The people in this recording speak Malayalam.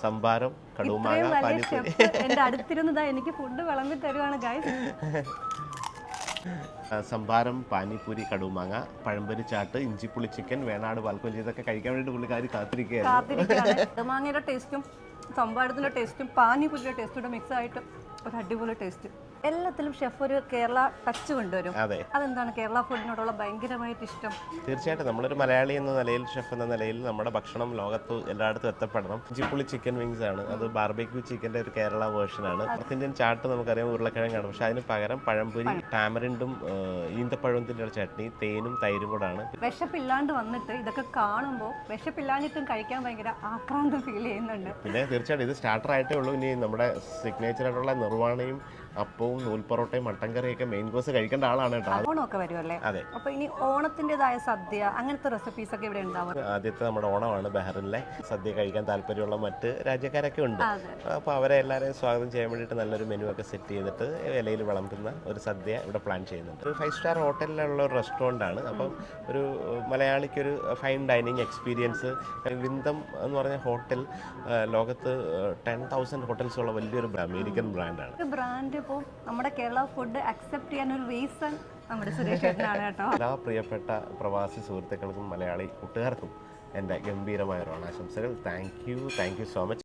സംഭാരം, കടുമാങ്ങ, പാനിപ്പൂരി. എന്റെ അടുത്തിരുന്നതാ എനിക്ക് ഫുഡ് വിളമ്പി തരുവാണ് ഗൈസ്. സംഭാരം, പാനിപ്പൂരി, കടുമാങ്ങ, പഴംപൊരി ചാട്ട്, ഇഞ്ചിപ്പുളി ചിക്കൻ, വേണാട് പാൽക്കൊഞ്ചി, ഇതൊക്കെ കഴിക്കാൻ വേണ്ടി പുള്ളിക്കാരി കാത്തിരിക്കുകയാണ്. കടുമാങ്ങയുടെ ടേസ്റ്റും സംഭാരത്തിന്റെ ടേസ്റ്റും പാനിപ്പൂരിയുടെ ടേസ്റ്റും കൂടെ മിക്സ് ആയിട്ട് ഒരു അടിപൊളി ടേസ്റ്റ്. എല്ലാത്തിലും ഷെഫ് ഒരു കേരള ടച്ച് കൊണ്ടുവരും. അതെന്താണ് കേരള ഫുഡിനോടുള്ള ഭയങ്കരമായിട്ട് ഇഷ്ടം? തീർച്ചയായിട്ടും നമ്മളൊരു മലയാളി എന്ന നിലയിൽ, ഷെഫ് എന്ന നിലയിൽ നമ്മുടെ ഭക്ഷണം ലോകത്ത് എല്ലായിടത്തും എത്തപ്പെടണം. ഇഞ്ചിപ്പുളി ചിക്കൻ വിങ്സ് ആണ്, അത് ബാർബിക്യൂ ചിക്കൻ്റെ ഒരു കേരള വേർഷനാണ്. നോർത്ത് ഇന്ത്യൻ ചാട്ട് നമുക്കറിയാം ഉരുളക്കിഴങ്ങാണ്, പക്ഷെ അതിന് പകരം പഴംപൊരി, ടാമറിൻഡും ഈന്തപ്പഴത്തിൻ്റെ ഒരു ചട്നി, തേനും തൈരും കൂടാണ്. വിശപ്പില്ലാണ്ട് വന്നിട്ട് ഇതൊക്കെ കാണുമ്പോൾ വിശപ്പില്ലാഞ്ഞിട്ടും കഴിക്കാൻ ഭയങ്കര ആക്രാന്തം ഫീൽ ചെയ്യുന്നുണ്ട്. പിന്നെ തീർച്ചയായിട്ടും ഇത് സ്റ്റാർട്ടർ ആയിട്ടേ ഉള്ളൂ. ഇനി നമ്മുടെ സിഗ്നേച്ചറായിട്ടുള്ള നിർവാണയും അപ്പവും നൂൽപ്പൊറോട്ടയും മട്ടൻ കറിയൊക്കെ മെയിൻ കോഴ്സ് കഴിക്കേണ്ട ആളാണ് കേട്ടോ. ഓണമൊക്കെ വരുമല്ലേ? അതെ. അപ്പൊ ഇനി ഓണത്തിൻ്റെതായ സദ്യ അങ്ങനത്തെ റെസിപ്പീസ് ഒക്കെ ഇവിടെ ഉണ്ടാവും. ആദ്യത്തെ നമ്മുടെ ഓണമാണ് ബഹ്റിനിലെ. സദ്യ കഴിക്കാൻ താല്പര്യമുള്ള മറ്റ് രാജ്യക്കാരൊക്കെ ഉണ്ട്. അപ്പോൾ അവരെ എല്ലാവരെയും സ്വാഗതം ചെയ്യാൻ വേണ്ടിയിട്ട് നല്ലൊരു മെനു ഒക്കെ സെറ്റ് ചെയ്തിട്ട് ഇലയിൽ വിളമ്പുന്ന ഒരു സദ്യ ഇവിടെ പ്ലാൻ ചെയ്യുന്നുണ്ട്. ഒരു 5 സ്റ്റാർ ഹോട്ടലിലുള്ള ഒരു റെസ്റ്റോറൻ്റ് ആണ്. അപ്പം ഒരു മലയാളിക്കൊരു ഫൈൻ ഡൈനിങ് എക്സ്പീരിയൻസ്. വിന്തം എന്ന് പറഞ്ഞ ഹോട്ടൽ ലോകത്ത് 10,000 ഹോട്ടൽസ് ഉള്ള വലിയൊരു അമേരിക്കൻ ബ്രാൻഡാണ്. ബ്രാൻഡ് ഇപ്പോൾ നമ്മുടെ കേരള ഫുഡ് അക്സെപ്റ്റ് ചെയ്യാൻ ഒരു റീസൺ നമ്മുടെ സുരേഷ് ചേട്ടനാണ് കേട്ടോ. എല്ലാ പ്രിയപ്പെട്ട പ്രവാസി സുഹൃത്തുക്കൾക്കും മലയാളി കൂട്ടുകാർക്കും എൻ്റെ ഗംഭീരമായ ഓണാശംസകൾ. Thank you so much.